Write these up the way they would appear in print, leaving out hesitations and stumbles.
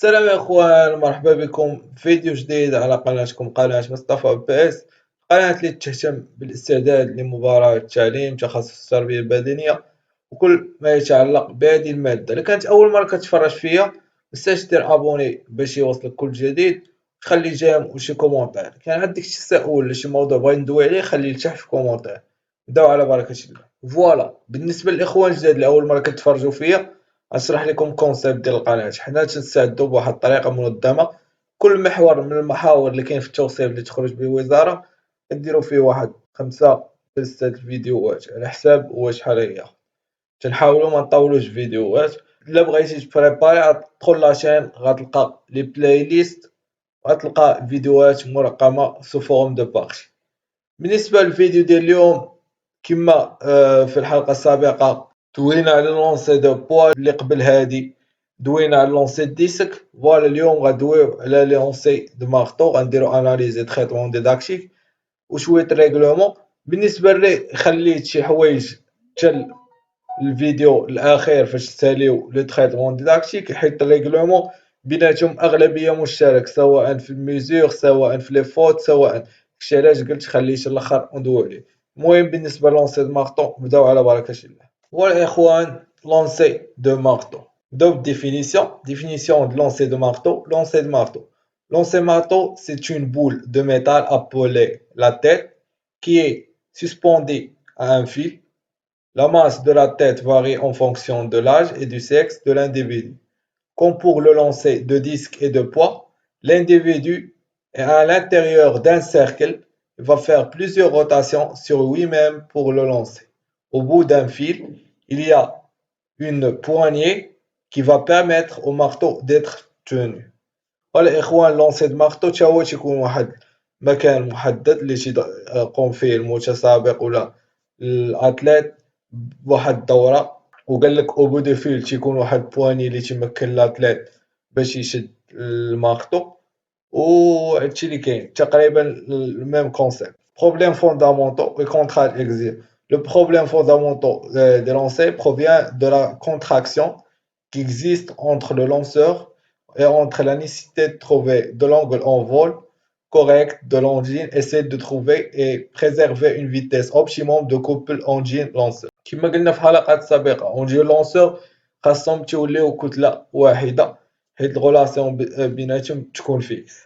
السلام يا اخوان، مرحبا بكم في فيديو جديد على قناتكم قناة مصطفى بي اس. قناة اللي تهتم بالاستعداد لمباراة التعليم تخصص التربية البدنية وكل ما يتعلق بهذه المادة. إذا كانت أول مرة كتفرج فيا متنساش دير أبوني باش يوصلك كل جديد، خلي جيم وشي كومونتير. كان عندك شي تساؤل ولا شي موضوع بغيت ندوي عليه خليه لتحت في كومونتير. نبداو على بركة الله. فوالا، بالنسبة للإخوان الجداد اللي أول مرة كتفرجوا فيا غنشرح لكم كونسيبت ديال القناة. حنا تنستعدو بواحد الطريقة منظمة، كل محور من المحاور اللي كاين في التوصيف اللي تخرج به الوزارة كنديرو فيه واحد 5 6 الفيديوهات على حساب هو شحال هي. تنحاولوا ما نطولوش فيديوهات. الا بغيتي تبريباري تدخل لاشين غتلقى لي بلاي ليست وغتلقى فيديوهات مرقمة سو فورم دو بارتي. بالنسبة للفيديو ديال اليوم، كما في الحلقة السابقة دوينا على لونسي دو بوا، اللي قبل هادي دوينا على لونسي ديسك. فوالا اليوم غندويو على لونسي دو مارطو، غنديرو اناليزي تريتمون ديداكتيك وشوية ريغلومون. بالنسبة لي خليت شي حوايج حتى الفيديو الاخير فاش تساليو لو تريتمون ديداكتيك، حيت الريغلومون بيناتهم اغلبيه مشترك، سواء في الميزور سواء في لي فوت سواء. داكشي علاش قلت خليت الاخر ندوي عليه. المهم بالنسبه لونسي دو مارطو نبداو على بركه الله. فوالا يا اخوان، لونسي دو مارطو نبداو بالديفينيسيون. ديفينيسيون de lancer de marteau. Lancer de marteau. Lancer de marteau, c'est une boule de métal appelée la tête qui est suspendue à un fil. La masse de la tête varie en fonction de l'âge et du sexe de l'individu. Comme pour le lancer de disque et de poids, l'individu est à l'intérieur d'un cercle et va faire plusieurs rotations sur lui-même pour le lancer. Au bout d'un fil, il y a une poignée qui va permettre au marteau d'être tenu. voilà إخوان، لونسي د مارتو تا هو تيكون واحد مكان محدد اللي تيقوم فيه المتسابق ولا الاتليت بواحد الدورة، وقال لك او بو دو فيل تيكون واحد بواني اللي تيمكن الاتليت باش يشد المارتو. وهادشي اللي كاين تقريبا الميم كونسيبت. بروبليم فوندامونتaux et contraintes exercées. Le problème fondamental des lancers provient de la contraction qui existe entre le lanceur et entre la nécessité de trouver de l'angle en vol correct de l'engine, essaie de trouver et préserver une vitesse optimum de couple engine-lanceur. كما قلنا في حلقات سابقة، اونجين لونسور خاصهم تيوليو كتلة واحدة حيت الغولاسيون بيناتهم تكون فيكس.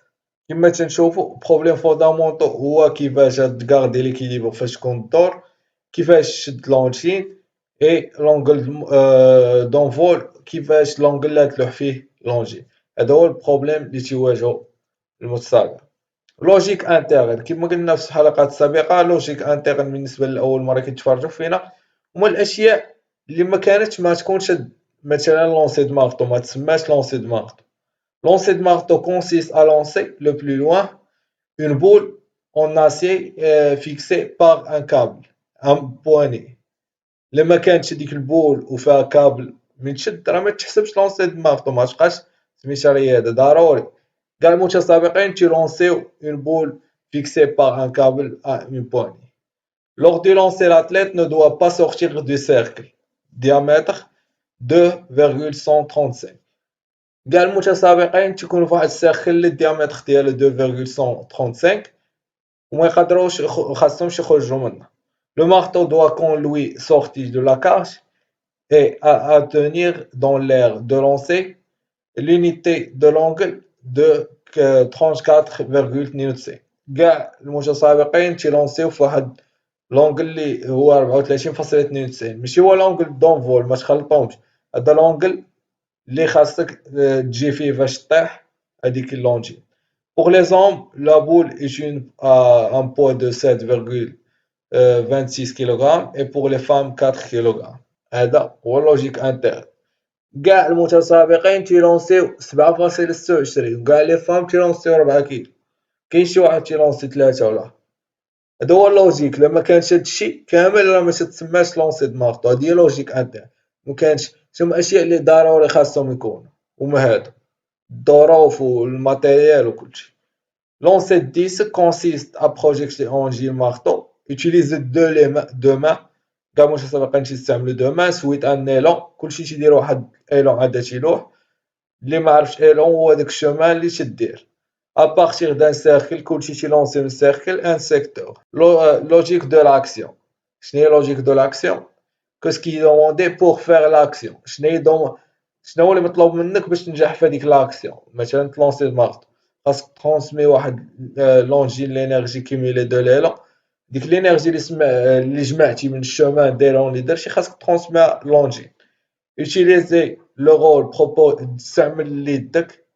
كما تنشوفو بروبليم فوندامونطو هو كيفاش تكاردي ليكيليبر فاش تكون الدور، كيفاش تشد لونجين اي لونغل دونفول، كيفاش لونغل اللي تلوح فيه لونجين. هذا هو البروبليم اللي تيواجهو المتسابق. لوجيك انترن كما قلنا في الحلقات السابقة، لوجيك انترن بالنسبة لأول مرة كيتفرجوا فينا هما الأشياء اللي ما كانتش ما تكونش. مثلا لونسي دو مارتو ما تسماش لونسي دو مارتو. Lancer de marteau consiste à lancer le plus loin une boule en acier fixée par un câble, un poignet. لما كانتش ديك البول وفيها كابل من تشد راه ما تحسبش لونسي دو مارتو، ما تبقاش سميتها رياضة. ضروري كاع المتسابقين تيلونسيو une boule fixée par un câble à une poignée. Lors du lancer, l'athlète ne doit pas sortir du cercle, diamètre 2,135. كاع المتسابقين تيكونوا فواحد السيركل اللي الديامتر ديالو 2,135 وما يقدروش خاصهمش يخرجوا منه. لو مارتو doit quand lui sortir de la cage et à tenir dans l'air de lancer l'unité de l'angle de 34,92. كاع المتسابقين تيلونسيو في واحد لونغل اللي هو 34.92، ماشي هو لونغل دونفول، ما تخلطهمش. هذا لونغل اللي خاصك تجي فيه باش طيح هذيك اللونجين. Pour les hommes, la boule est un poids de 7,26 kg et pour les femmes 4 kg. هذا هو اللوجيك انتر. كاع المتسابقين تيلونسيو 7.26 وكاع لي فام تيلونسيو 4 كيلو. كاين شي واحد تيلونسي 3 ولا. هذا هو اللوجيك. لما كانش هادشي كامل راه ما تسماش لونسي دو مارطو، هادي هي لوجيك انتر. مكانش هما اشياء اللي ضروري خاصهم يكونوا، هما هادو الظروف والماتيريال وكلشي. Lancer de disque consiste à projeter un gile marteau, utiliser deux mains. كاع المتسابقين تيستعملوا دو مان سويت ان ايلون، كلشي تيدير واحد ايلون عاد تيلوح اللي ما عرفش ايلون هو داك الشومان اللي تدير ابارتيغ دان سيركل كلشي تيلونسي من سيركل ان سيكتور لوجيك دو لاكسيون. شنو هي لوجيك دو لاكسيون؟ que ce qui est demandé pour faire l'action. شنو هو اللي مطلوب منك باش تنجح في هذيك لاكسيون؟ مثلا تلونسي المارطو، خاصك ترونسمي واحد لونجين لينيرجي كيميلي دو ليلون. ديك لينيرجي اللي جمعتي من الشومان دايرون اللي درتي خاصك ترونسميها لونجين. utiliser le rôle تستعمل اللي يدك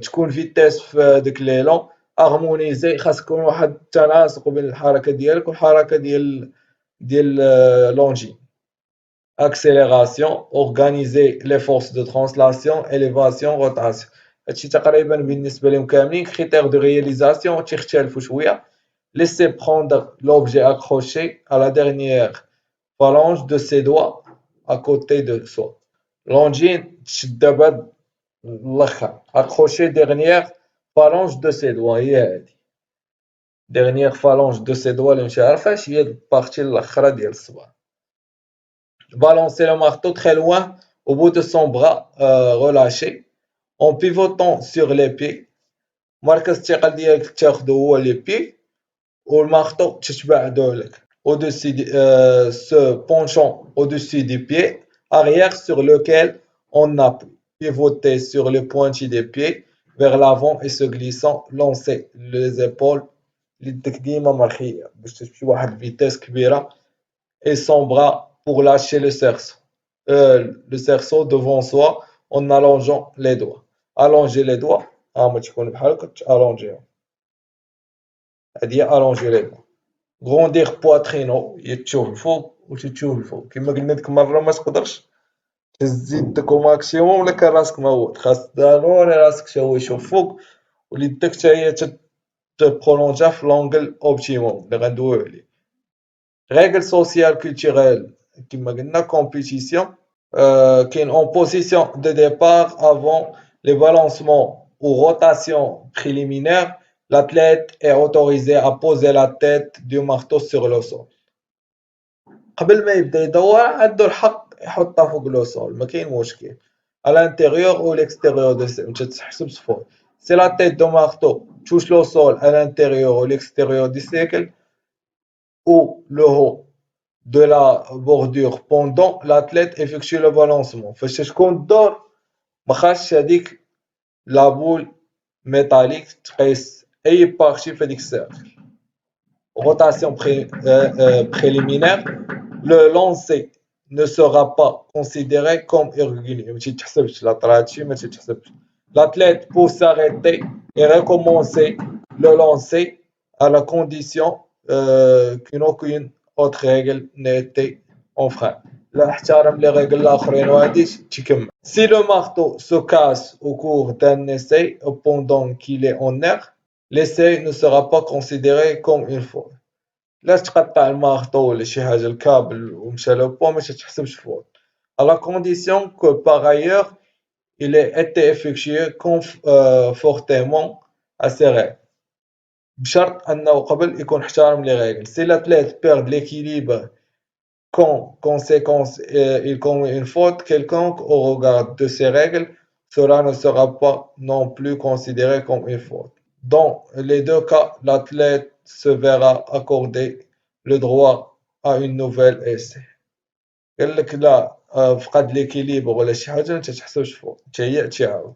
تكون فيتاس في داك ليلون هارمونيزي. خاص يكون واحد التناسق بين الحركه ديالك والحركه ديال لونجين. accélération, organiser les forces de translation, élévation, rotation. هادشي تقريبا بالنسبه لهم كاملين. critères de réalisation تيختلفوا شويه. laisser prendre l'objet accroché à la dernière phalange de ses doigts à côté de soi. لونجين تشدها بهاد الاخر accroché dernière phalange de ses doigts هي هادي. dernière phalange de ses doigts اللي مش عارفاش هي البارتي الاخرى ديال الصباع. balancer le marteau très loin au bout de son bras relâché en pivotant sur les pieds. مركز الثقل ديالك تاخدو هو لي بي والمارطو تتبعدو لك au-dessus se penchant au-dessus du pied arrière sur lequel on appuie. Pivoter sur le pointu des pieds vers l'avant et se glissant lancer les épaules يدك ديما مرخية باش تمشي واحد فيتاس كبيرة et son bras pour lâcher le cerceau devant soi en allongeant les doigts. Allonger les doigts ما تكون بحال هكا تالونجيهم. هادي هي allonger les doigts. غوندير بواترينو يتشوف الفوق وتتشوف الفوق. كما قلنا ديك المرة ما تقدرش تهز يدك او ماكسيموم ولا كان راسك مهود. خاص ضروري راسك هو يشوف فوق ويدك حتى هي تبرولونجا في لونغل اوبتيموم اللي غندويو عليه. règle sociale culturelle كما قلنا compétition كاين en position de départ avant les balancements ou rotations préliminaires. L'athlète est autorisé à poser la tête du marteau sur le sol. قبل ما يبدا يدور عنده الحق يحطها فوق لو سول ما كاين مشكل. à l'intérieur ou l'extérieur de ما تتحسبش فوق. si la tête du marteau touche le sol à l'intérieur ou l'extérieur du cercle ou le haut de la bordure pendant l'athlète effectue le balancement. فاش تكون الدور ما خاصش هذيك لا بول ميتاليك تقيس اي بارتي في هذيك السيركل. rotation préliminaire, le lancer ne sera pas considéré comme irrégulier. ما تتحسبش لا طرات شي ما تتحسبش. l'athlète peut s'arrêter et recommencer le lancer à la condition qu'une aucune autre règle n'a été enfreinte. لا احترم لي ريغل الاخرين وهادي تكمل. si le marteau se casse au cours d'un essai pendant qu'il est en air, l'essai ne sera pas considéré comme une faute. لا تقطع المارطو ولا شي حاجه الكابل ومشى لو بوا ما تتحسبش فوت. à la condition que par ailleurs il ait été effectué conformément à ces règles. بشرط انه قبل يكون احترم لي ريغل. si l'athlète perd l'équilibre qu'en conséquence il commet une faute quelconque au regard de ces règles, cela ne sera pas non plus considéré comme une faute. Dans les deux cas, l'athlète se verra accorder le droit à une nouvelle essai. قال لك لا فقد l'équilibre ولا شي حاجة ما تتحسبش فوق حتى هي تعاود.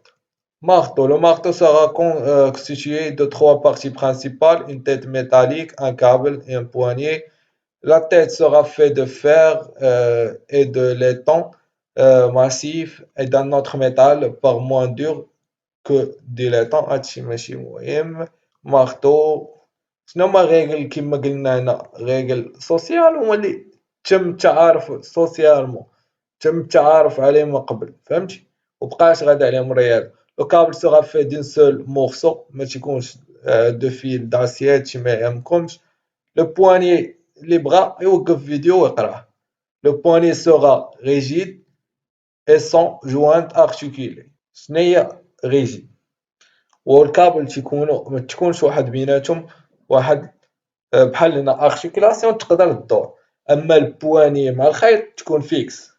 Marteau. Le marteau sera constitué de trois parties principales, une tête métallique, un câble et un poignet. La tête sera faite de fer et de laiton massif et d'un autre métal par moins dur que du laiton. هادشي ماشي مهم. marteau شنو هما ريغل كما قلنا هنا ريغل سوسيال هما اللي تم التعارف سوسيالمون تم التعارف عليهم من قبل فهمتي وبقاش غادا عليهم الرياضة. لو كابل سوغا في دون سول مورسو ما تيكونش دو فيل داسيي هادشي ما يهمكمش. لو بواني اللي بغا يوقف فيديو ويقراه. لو بواني سوغا ريجيد اي سون جوانت ارتيكولي. شناهي ريجيد والكابل تيكونوا ما تكونش واحد بيناتهم واحد بحال هنا ارتيكولاسيون تقدر تدور. اما البواني مع الخيط تكون فيكس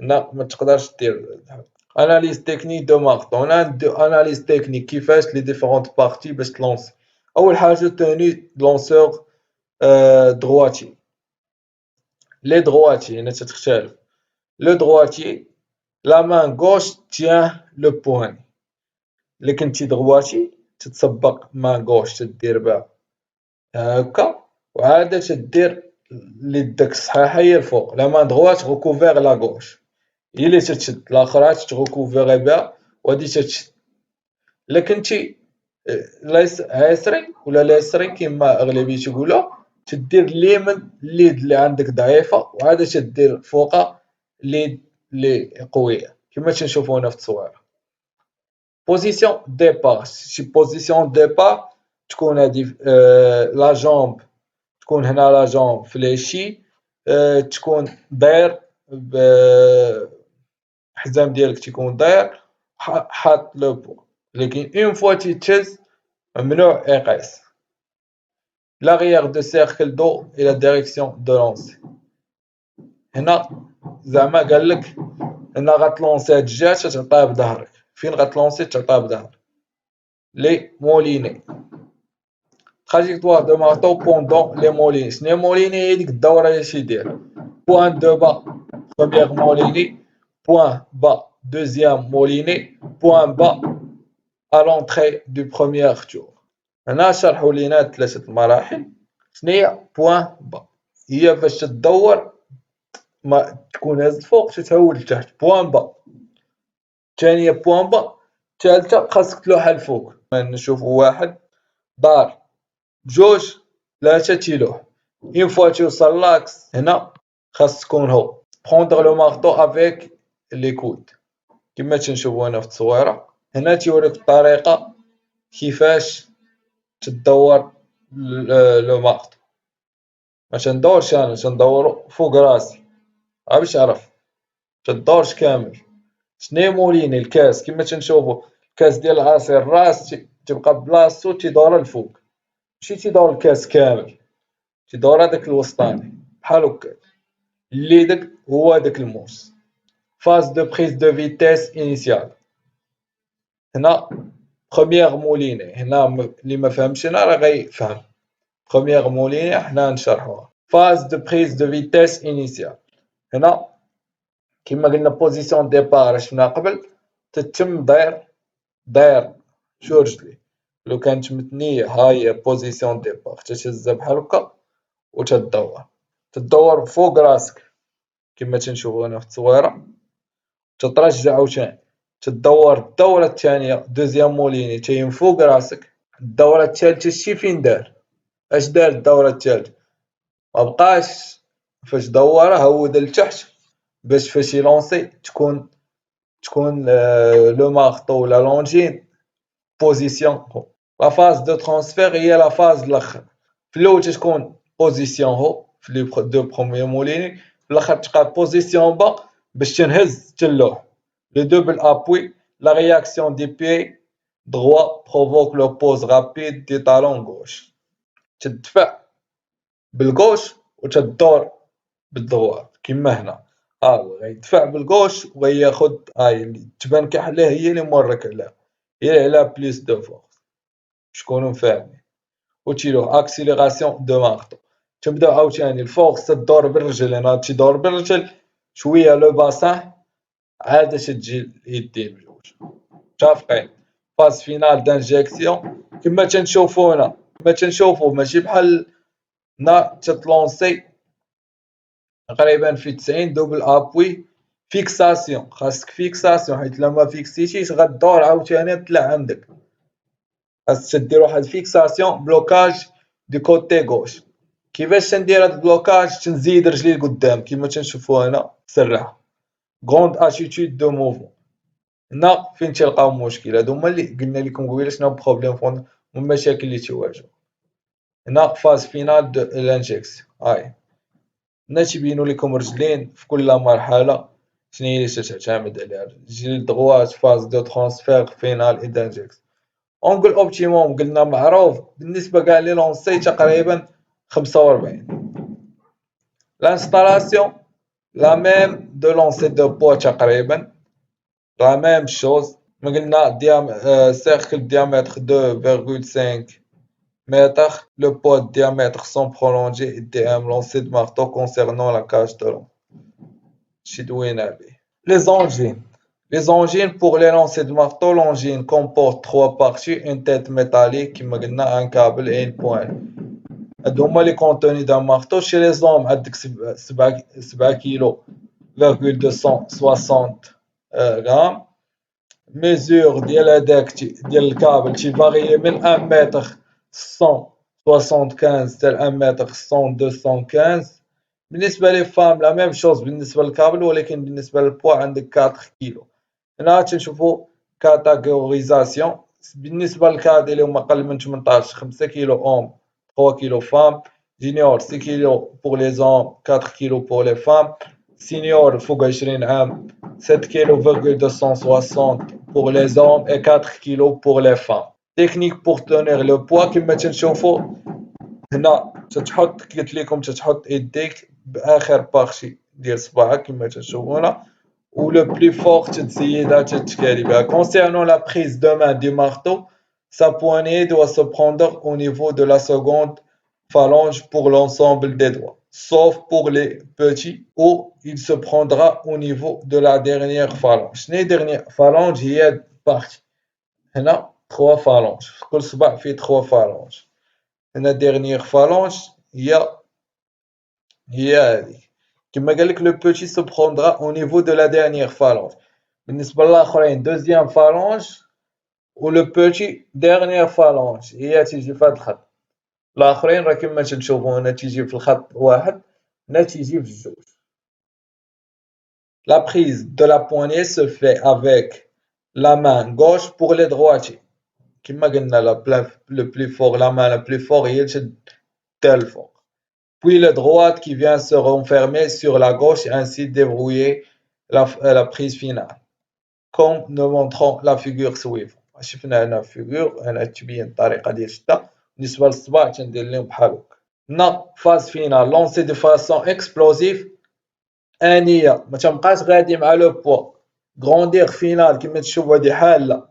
هنا ما تقدرش دير اناليز تكنيك دو ماركت. اون اناليز تكنيك كيفاش لي ديفيرونت بارتي باش تلونسي. اول حاجه توني لونسور droitier. Les droitiers, هنا تتختلف. Le droitier, la main gauche tient le poing. اللي كنتي droitier تتسبق main gauche تدير بها هكا، وعادة تدير ليدك الصحيحة هي الفوق. la main droite recouvert la gauche. هي اللي تتشد، الآخرى تتغوكوفيغي بها وهادي تتشد. إلا كنتي عسري ولا اليسري كيما أغلبية تيقولوها، تدير اليمين اليد اللي عندك ضعيفة، وعاد تدير فوقها اليد اللي قوية كيما تنشوفو هنا في التصويرة. بوزيسيون ديبار، شي بوزيسيون ديبار تكون هادي لا جامب تكون هنا لا جامب فليشي، تكون داير الحزام ديالك تيكون داير حاط لو بو، لكن اون فوا تيتهز ممنوع يقيس. لاغيير دو سيركل دو الى ديريكسيون دو لونسي. هنا زعما قالك هنا غتلونسي هاد الجهة تعطيها بظهرك، فين غتلونسي تعطيها بظهرك. لي موليني تراجيكتوار دو مارتو بوندون لي موليني. شنو موليني؟ هي ديك الدورة اللي تيدير بوان دو با بروميير موليني، بوان با دوزيام موليني، بوان با à l'entrée du premier tour. هنا شرحوا لينا ثلاثة المراحل. شناهي بوان با؟ هي فاش تدور ما تكون هاز الفوق تتهول لتحت، بوان با. الثانية بوان با. الثالثة خاصك تلوح الفوق. نشوفو واحد دار بجوج ثلاثة تيلوح، اون فوا توصل لاكس هنا خاص تكون هو prendre le marteau avec les coudes كما تنشوفو هنا في التصويرة. هنا تيوريك الطريقة كيفاش تدور لو مارتو. ما تندورش انا، تندورو فوق راسي باش عرف تدورش كامل. شناهي موليني؟ الكاس كما تنشوفو الكاس ديال العصير الراس تيبقى بلاصتو تيدور الفوق، ماشي تيدور الكاس كامل، تيدور هداك الوسطاني بحال هكا اللي داك هو داك الموس. فاز دو بريز دو فيتيس انيسيال. هنا بروميير موليني، هنا اللي ما فهمش هنا راه غيفهم. بروميير موليني حنا نشرحوها. فاز دو بريز دو فيتيس انيسيال. هنا كما قلنا بوزيسيون ديبار شفنا قبل تتم داير شو رجلي. لو كانت متنية ها هي بوزيسيون ديبار، تتهزها بحال هكا تدور فوق راسك كما تنشوفو هنا في التصويرة. تترجع عاوتاني تدور الدورة الثانية دوزيام موليني تاين فوق راسك. الدورة الثالثة شتي فين دار؟ اش دار الدورة الثالثة؟ مبقاش فاش دورها هود لتحت باش فاش يلونسي تكون لو مارطو ولا لونجين بوزيسيون هو. لا فاز دو ترانسفير هي لا فاز الاخر. في الاول تكون بوزيسيون هو في لي دو بروميير موليني، في الاخر تبقى بوزيسيون با باش تنهز اللوح. لو دوبل ابوي لا رياكسيون دي بي droit provoque le pose rapide des talons gauche. تدفع بالغوش وتدور بالدروات كيما هنا. هو غيدفع بالغوش وغياخد هاي اللي تبان كحلاه هي اللي مورك عليها، هي على بليس دو فورس. شكون فاهمين؟ وتيلو اكسيليراسيون دو مارتو. تبدا عاوتاني الفورس تدور بالرجل. هنا تيدور بالرجل شويه لو باسان عاد تجي اليدين بجوج. متفقين؟ فاز فينال دانجيكسيون كما تنشوفو هنا، كما تنشوفو ماشي بحال هنا تتلونسي تقريبا في 90 دوبل ابوي فيكساسيون. خاصك فيكساسيون حيت لما فيكسيتيش غدور عاوتاني طلع عندك. خاصك دير واحد فيكساسيون بلوكاج دي كوتي غوش. كيفاش تندير هاد البلوكاج؟ تنزيد رجلي لقدام كيما تنشوفو هنا سرح غروند اتيتود دو موفمون. هنا فين تلقاو مشكل. هادو هما اللي قلنا لكم قبيله شنو بروبليم فون والمشاكل اللي تواجهو. هنا فاز فينال دو لانجيكسيون. هاي هنا تيبينو لكم رجلين في كل مرحلة شناهي اللي تتعتمد عليها. رجل دغوات فاز دو ترانسفير فينال اي دانجيكسيون. اونغل اوبتيموم قلنا معروف بالنسبة كاع لي لونسي تقريبا 45. لانستالاسيون لا ميم دو لونسي دو بوا تقريبا La même chose. ما قلنا cercle diamètre 2,5 mètres, le pot de diamètre sans prolonger et DM lancé de marteau concernant la cage de l'ombre. Les angines. Les angines, pour les lancers de marteau, l'angine comporte trois parties, une tête métallique, qui قلنا un câble et une poigne. هادو هما les contenus d'un marteau. Chez les hommes عندك 7 كيلو virgule 260 grammes. Mesure ديال هداك ديال الكابل تيفاريي من 1 متر 175 حتى 1 متر 215. بالنسبة لي فام لا ميم شوز بالنسبة للكابل، ولكن بالنسبة للبوا عندك 4 كيلو. هنا تنشوفو كاتيغوريزاسيون. بالنسبة للكاد اللي هما أقل من 18 5 كيلو أوم 3 كيلو فام. جونيور 6 كيلو pour les hommes 4 كيلو pour les femmes. سينيور فوق 20 عام 7 كيلو virgule 260 pour les hommes et 4 كيلو pour les femmes. تكنيك pour tenir le poids كما تنشوفو هنا تتحط قلت لكم تتحط يديك بآخر بارتي ديال صباعك كما تنشوفو هنا، ou le plus fort تتزيدها تتكالي بها. Concernant la prise de main du marteau, sa poignée doit se prendre au niveau de la seconde phalange pour l'ensemble des doigts, sauf pour les petits où il se prendra au niveau de la dernière phalange. شنو هي dernière phalange؟ هي partie هنا 3 phalanges، في كل صباع فيه 3 phalanges. هنا dernière phalange هي هذه. كما قال لك لو بوتي سو بروندرا او نيفو دو لا ديرنيير فالونج. بالنسبة للآخرين دوزيام فالونج و لو بوتي ديرنيير فالونج هي تيجي في هاد الخط. الآخرين راه كما تنشوفو هنا تيجي في الخط واحد، هنا تيجي في الجوج. La prise de la poignée se fait avec la main gauche pour les droitiers. كما قلنا le plus fort la main la plus fort هي تشد حتى الفوق. Puis la droite qui vient se renfermer sur la gauche et ainsi débrouiller la prise finale, comme nous montrons la figure suivante. شفنا هنا فيغور هنا تبين الطريقة ديال الشدة. بالنسبة للصباع تندير لهم بحال هكا. هنا فاز فينال لونسي دو فاسون اكسبلوزيف. آنية ما تنبقاش غادي مع لو بوا. غروندير فينال كما تشوفوا هادي حالة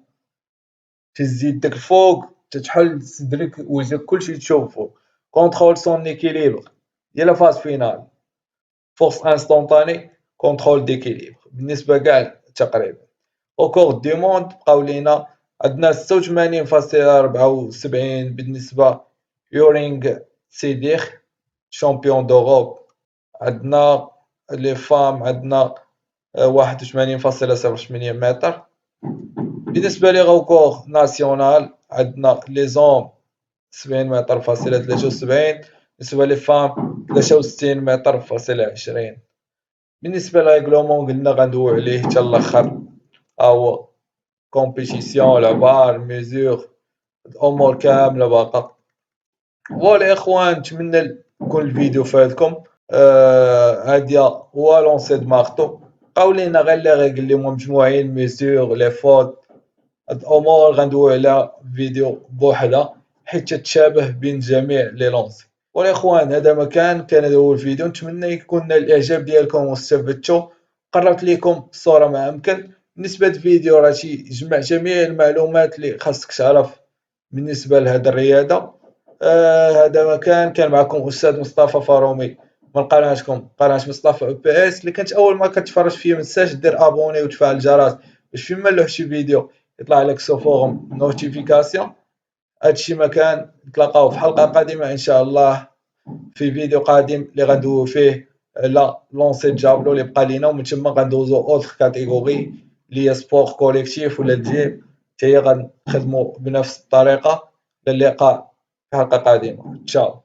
تهز يدك الفوق تتحل صدرك وجهك كلشي تشوفو. كونترول سون اكيليبر ديال لا فاز فينال. فورس انستونطاني كونترول ديكيليبر بالنسبة كاع تقريبا. وكور دي موند بقاو لينا عندنا 86.74 بالنسبة يورينغ سيديخ شامبيون دوروب. عندنا لي فام عندنا 81.08 متر. بالنسبة لي غوكور ناسيونال عندنا لي زوم 70 متر فاصلة 73. بالنسبة لي فام 63 متر فاصلة 20. بالنسبة للريغلومون قلنا غندويو عليه حتى الاخر، هو كومبيتيسيون لعبار ميزور الامور كاملة باقا. فوالا اخوان نتمنى يكون الفيديو فادكم. هادي هو لونسي د مارتو. بقاو لينا غير لي ريغل اللي هما مجموعين ميزور لي فوت. هاد الامور غندويو على فيديو بوحدها حيت تتشابه بين جميع لي لونسي. والاخوان هذا ما كان هذا هو الفيديو. نتمنى يكون نال الاعجاب ديالكم واستفدتوا. قربت لكم الصوره ما امكن. بالنسبه للفيديو راه تيجمع جميع المعلومات اللي خاصك تعرف بالنسبه لهذه الرياضه. هذا ما كان معكم استاذ مصطفى فارومي من قناتكم قناه مصطفى او بي اس. اللي كنت اول ما كتفرج فيا منساش دير ابوني وتفعل الجرس باش فيما نلوح شي فيديو يطلع لك سوفورم نوتيفيكاسيون. هادشي ما كان. نتلاقاو في حلقة قادمة إن شاء الله في فيديو قادم اللي غندويو فيه على لونسي جابلو اللي بقى لينا، ومن تما غندوزو اوتر كاتيغوري اللي هي سبور كوليكتيف ولا الجيم حتى هي غنخدمو بنفس الطريقة. إلى اللقاء في حلقة قادمة. تشاو.